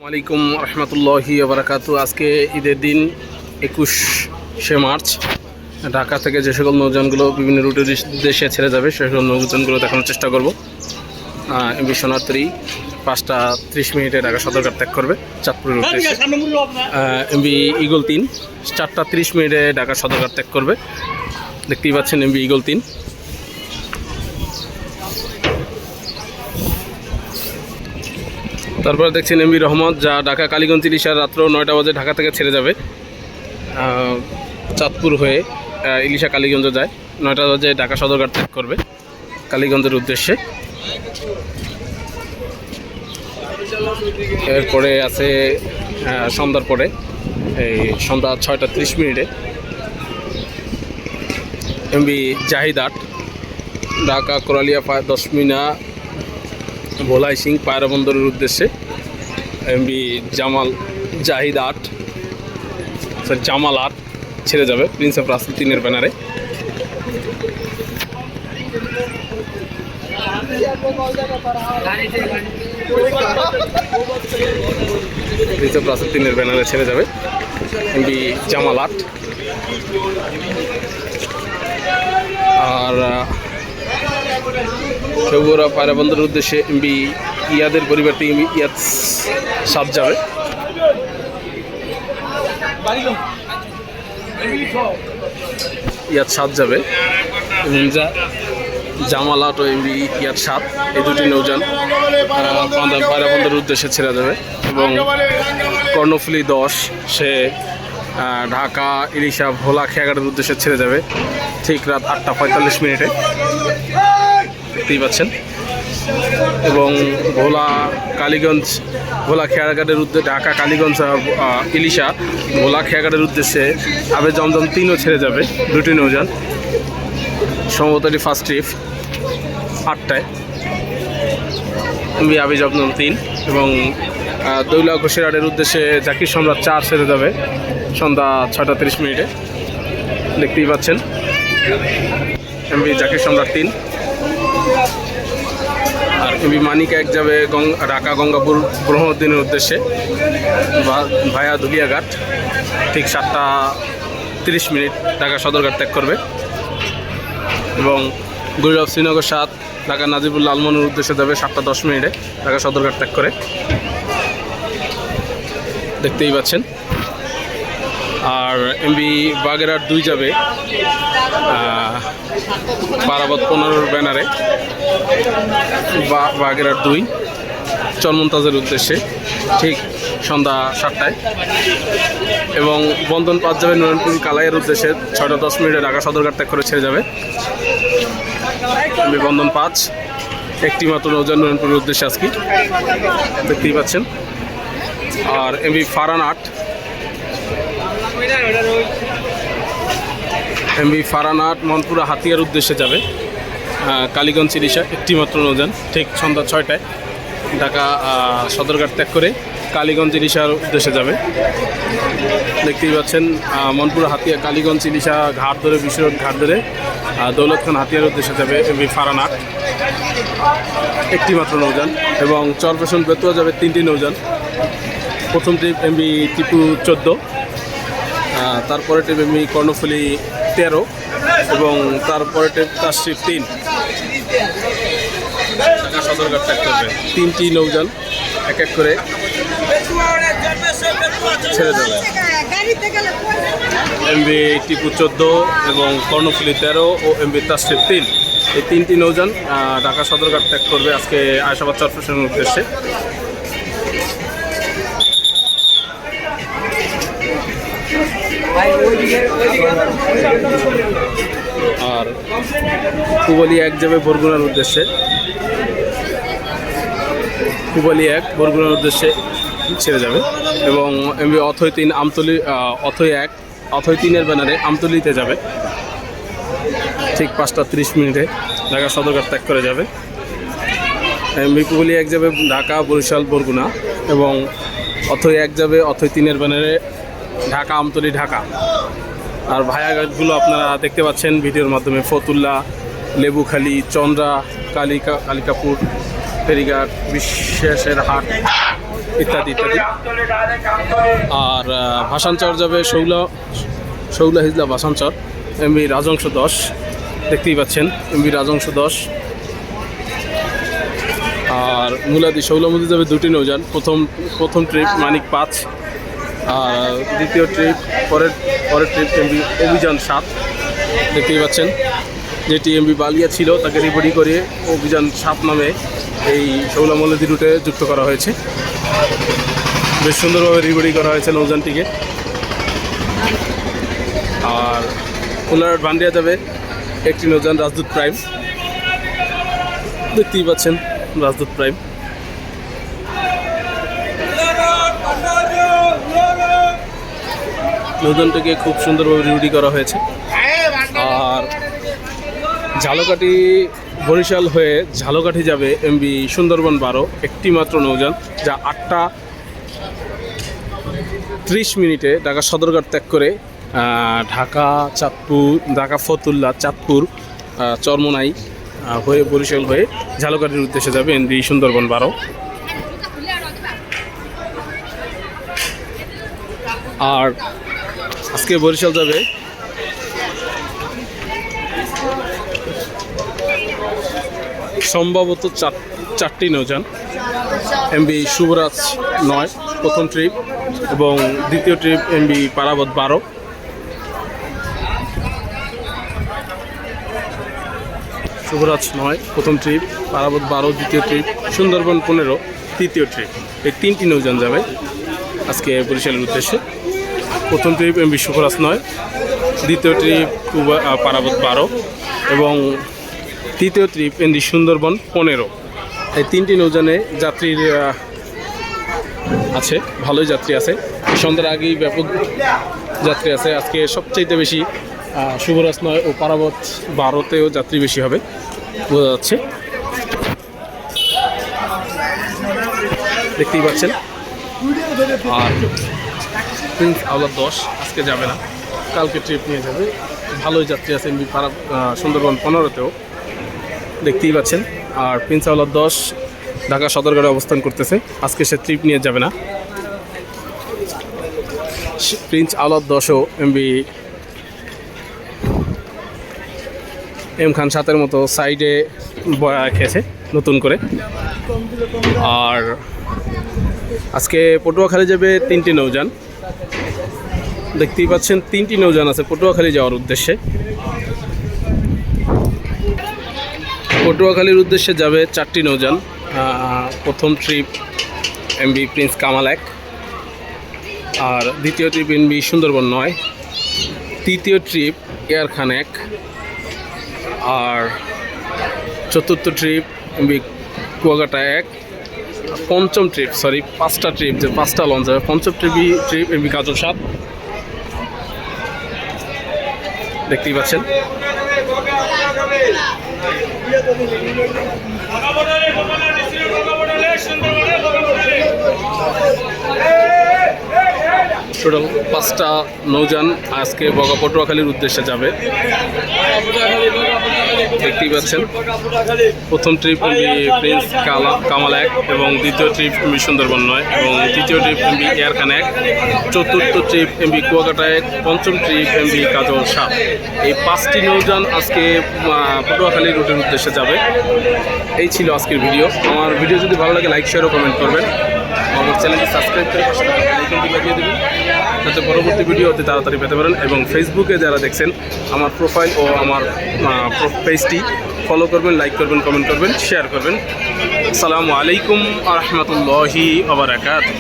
ওয়ালাইকুম রহমতুল্লাহি বারাকাতু। আজকে ঈদের দিন 21শে মার্চ। ঢাকা থেকে যে সকল নৌযানগুলো বিভিন্ন রুটের দেশে ছেড়ে যাবে সে সকল নৌযানগুলো দেখানোর চেষ্টা করব। এমভি সোনারতরী 5টা 30 মিনিটে ঢাকা সদরঘাট ত্যাগ করবে চাঁদপুরের উদ্দেশ্যে। এমভি ঈগল 3 4টা 30 মিনিটে ঢাকা সদরঘাট ত্যাগ করবে। দেখতেই পাচ্ছেন এমভি ঈগল 3। তারপরে দেখছেন এমভি রহমত, যা ঢাকা কালীগঞ্জ ইলিশার রাত্র 9টা বাজে ঢাকা থেকে ছেড়ে যাবে চাঁদপুর হয়ে ইলিশা কালীগঞ্জ যায়। 9টা বাজে ঢাকা সদরঘাট ত্যাগ করবে কালীগঞ্জের উদ্দেশ্যে। এরপরে আছে সন্ধ্যার পরে এই সন্ধ্যা 6টা 30 মিনিটে এমভি জাহিদ 8 ঢাকা কোরালিয়া 10 মিনা ভোলাই সিং পায়রা বন্দরের উদ্দেশ্যে। এমভি জাহিদ 8 জামাল 8 ছেড়ে যাবে প্রিন্স অফ রাসেল 3-এর ব্যানারে। প্রিন্স অফ রাসেল 3-এর ব্যানারে ছেড়ে যাবে এমভি জামাল 8। আর চৌগোড়া পায়রা বন্দরের উদ্দেশ্যে এমভি ইয়াদের পরিবর্তে এমভি ইয়াদ 7 যাবে। ইয়াদ 7 যাবে জামাল 8 ও এমভি ইয়াদ 7 এই দুটি নৌযান পায়রা বন্দরের উদ্দেশ্যে ছেড়ে যাবে। এবং কর্ণফুলী 10 সে ঢাকা ইলিশা ভোলা খেয়াঘাটের উদ্দেশ্যে ছেড়ে যাবে ঠিক রাত 8টা 45 মিনিটে। দেখতেই পাচ্ছেন। এবং ভোলা খেয়াঘাটের উদ্দেশ্যে ঢাকা কালীগঞ্জ ইলিশা ভোলা খেয়াঘাটের উদ্দেশ্যে আবে জমজম 3ও ছেড়ে যাবে দুটি নৌযান। সম্ভবত এটি ফার্স্ট ট্রিপ 8টায় এমভি আবে জমজম 3। এবং দৌলা ঘোষেরহাটের উদ্দেশ্যে জাকির সম্রাট 4 ছেড়ে যাবে সন্ধ্যা 6টা 30 মিনিটে। দেখতেই পাচ্ছেন এমভি জাকির সম্রাট 3। আর এমভি মানিক 1 যাবে ঢাকা গঙ্গাপুর ব্রহ্মদ্দিনের উদ্দেশ্যে ভায়া ধুলিয়াঘাট ঠিক 7টা 30 মিনিট ঢাকা সদরঘাট ত্যাগ করবে। এবং গৌরব শ্রীনগর 7 ঢাকা নাজিবুল্লাহ আলমনের উদ্দেশ্যে যাবে 7টা 10 মিনিটে ঢাকা সদরঘাট ত্যাগ করে। দেখতেই পাচ্ছেন। আর এমভি বাগেরহাট 2 যাবে পারাবত 15-র ব্যানারে বাগেরহাট 2 চরমন্তাজের উদ্দেশ্যে ঠিক সন্ধ্যা 7টায়। এবং বন্ধন 5 যাবে নয়নপুর কালাইয়ের উদ্দেশ্যে 6টা 10 মিনিটে ঢাকা সদরঘাট ত্যাগ করে ছেড়ে যাবে এমভি বন্ধন 5 একটি মাত্র নৌযান নয়নপুরের উদ্দেশ্যে আজকে দেখতেই পাচ্ছেন। আর এমভি ফারান 8 মনপুরা হাতিয়ার উদ্দেশ্যে যাবে কালীগঞ্জ ইলিশা একটি মাত্র নৌযান ঠিক সন্ধ্যা 6টায় ঢাকা সদরঘাট ত্যাগ করে কালীগঞ্জ ইলিশার উদ্দেশ্যে যাবে। দেখতেই পাচ্ছেন মনপুরা হাতিয়া কালীগঞ্জ ইলিশা ঘাট ধরে বিশ্বরোড ঘাট ধরে দৌলত খান হাতিয়ার উদ্দেশ্যে যাবে এমভি ফারান 8 একটি মাত্র নৌযান। এবং চরপেশন বেতুয়া যাবে 3টি নৌযান। প্রথম ট্রিপ এমভি টিপু 14, তারপরে ট্রিপ এমভি কর্ণফুলী 13 এবং তারপরে ট্রিপ তাশরিফ 3 ঢাকা সদরঘাট ত্যাগ করবে। 3টি নৌযান এক এক করে ছেড়ে যাবে এমভি টিপু 14 এবং কর্ণফুলী 13 ও এমভি তাশরিফ 3 এই 3টি নৌযান ঢাকা সদরঘাট ত্যাগ করবে আজকে আয়েশাবাদ চরপেশনের উদ্দেশ্যে। আর কুবলি 1 যাবে বরগুনার উদ্দেশ্যে ছেড়ে যাবে। এবং এমভি অথৈ 3 অথৈ 3-এর ব্যানারে আমতলিতে যাবে ঠিক 5টা 30 মিনিটে ঢাকা সদরঘাট ত্যাগ করে যাবে। এমভি কুবলি 1 যাবে ঢাকা বরিশাল বরগুনা এবং অথৈ 1 যাবে অথৈ 3-এর ব্যানারে ঢাকা আমতলী ঢাকা। আর ভায়াঘাটগুলো আপনারা দেখতে পাচ্ছেন ভিডিওর মাধ্যমে ফতুল্লা, লেবুখালী, চন্দ্রা, কালিকাপুর, ফেরিঘাট, বিশ্বাসের হাট ইত্যাদি ইত্যাদি। আর ভাসানচর যাবে শৌলা হিজলা ভাসানচর, এমবি রাজংশ 10, দেখতেই পাচ্ছেন এমবি রাজংশ 10। আর মুলাদি শৌলামুদি যাবে 2টি নৌযান, প্রথম ট্রিপ মানিক 5, আর দ্বিতীয় ট্রিপ পরের ট্রিপ এমবি অভিযান 7, দেখতেই পাচ্ছেন। যেটি এমবি বালিয়া ছিল তাকে রিবডি করে অভিযান 7 নামে এই শৌলামুলাদি রুটে যুক্ত করা হয়েছে। বেশ সুন্দরভাবে রিবডি করা হয়েছে নৌযানটিকে। আর কোলারহাট ভান্ডিয়া যাবে একটি নৌযান রাজদূত প্রাইম, দেখতেই পাচ্ছেন রাজদূত প্রাইম। নৌযানটিকে খুব সুন্দরভাবে রিবডি করা হয়েছে। আর ঝালকাঠি বরিশাল হয়ে ঝালকাঠি যাবে এমবি সুন্দরবন 12, একটি মাত্র নৌযান, যা 8টা 30 মিনিটে ঢাকা সদরঘাট ত্যাগ করে ঢাকা ফতুল্লা, চাঁদপুর, চরমোনাই হয়ে বরিশাল হয়ে ঝালকাঠির উদ্দেশ্যে যাবে এমবি সুন্দরবন 12। আর আজকে বরিশাল যাবে সম্ভবত 4টি নৌযান, এমবি শুভরাজ 9 প্রথম ট্রিপ এবং দ্বিতীয় ট্রিপ এমবি পারাবত 12। শুভরাজ 9 প্রথম ট্রিপ, পারাবত 12 দ্বিতীয় ট্রিপ, সুন্দরবন 15 তৃতীয় ট্রিপ। এই 3টি নৌযান যাবে আজকে বরিশালের উদ্দেশ্যে। প্রথম ট্রিপ এমবি শুভরাজ 9, দ্বিতীয় ট্রিপ পারাবত 12 এবং তৃতীয় ট্রিপ এমবি সুন্দরবন 15। এই 3টি নৌযানে যাত্রীর আছে, ভালোই যাত্রী আছে। সন্ধ্যার আগেই ব্যাপক যাত্রী আছে। আজকে সবচাইতে বেশি শুভরাজ 9 ও পারাবত 12তেও যাত্রী বেশি হবে বোঝা যাচ্ছে, দেখতেই পাচ্ছেন। আর প্রিন্স আওলাদ 10 আজকে যাবে না, কালকে ট্রিপ নিয়ে যাবে। ভালোই যাত্রী আছে এমবি সুন্দরবন 15তেও, দেখতেই পাচ্ছেন। আর প্রিন্স আওলাদ 10 ঢাকা সদরঘাটে অবস্থান করতেছে, আজকে সে ট্রিপ নিয়ে যাবে না। প্রিন্স আওলাদ 10ও এমবি এম খান 7-এর মতো সাইডে বয়া খেয়েছে নতুন করে। আর আজকে পটুয়াখালী যাবে 3টি নৌযান, দেখতেই পাচ্ছেন 3টি নৌযান আছে পটুয়াখালী যাওয়ার উদ্দেশ্যে। পটুয়াখালীর উদ্দেশ্যে যাবে 4টি নৌযান। প্রথম ট্রিপ এমবি প্রিন্স কামাল 1, আর দ্বিতীয় ট্রিপ এমবি সুন্দরবন 9, তৃতীয় ট্রিপ এয়ার খান 1, আর চতুর্থ ট্রিপ এমবি কুয়াকাটা 1, পঞ্চম ট্রিপ 5টা ট্রিপ, যে 5টা লঞ্চ যাবে। পঞ্চম ট্রিপ এমবি কাজল 7, দেখতেই পাচ্ছেন। টোটাল 5টা নৌযান আজকে পটুয়াখালীর উদ্দেশ্যে যাবে, দেখতেই পাচ্ছেন। প্রথম ট্রিপ এমবি প্রিন্স কামাল 1 এবং দ্বিতীয় ট্রিপ এমবি সুন্দরবন 9 এবং তৃতীয় ট্রিপ এমবি এয়ার খান 1, চতুর্থ ট্রিপ এমবি কুয়াকাটা 1, পঞ্চম ট্রিপ এমবি কাজল 7। এই 5টি নৌযান আজকে পটুয়াখালী রুটের উদ্দেশ্যে যাবে। এই ছিল আজকের ভিডিও। আমার ভিডিও যদি ভালো লাগে লাইক, শেয়ার ও কমেন্ট করবেন। আমার চ্যানেলটি সাবস্ক্রাইব করে পাশে থাকা আইকনটি বাজিয়ে দেবেন, যাতে পরবর্তী ভিডিও অতি তাড়াতাড়ি পেতে পারেন। এবং ফেসবুকে যারা দেখছেন আমার প্রোফাইল ও আমার পেজটি ফলো করবেন, লাইক করবেন, কমেন্ট করবেন, শেয়ার করবেন। আসসালামু আলাইকুম ওয়া রাহমাতুল্লাহি ওয়া বারাকাতুহু।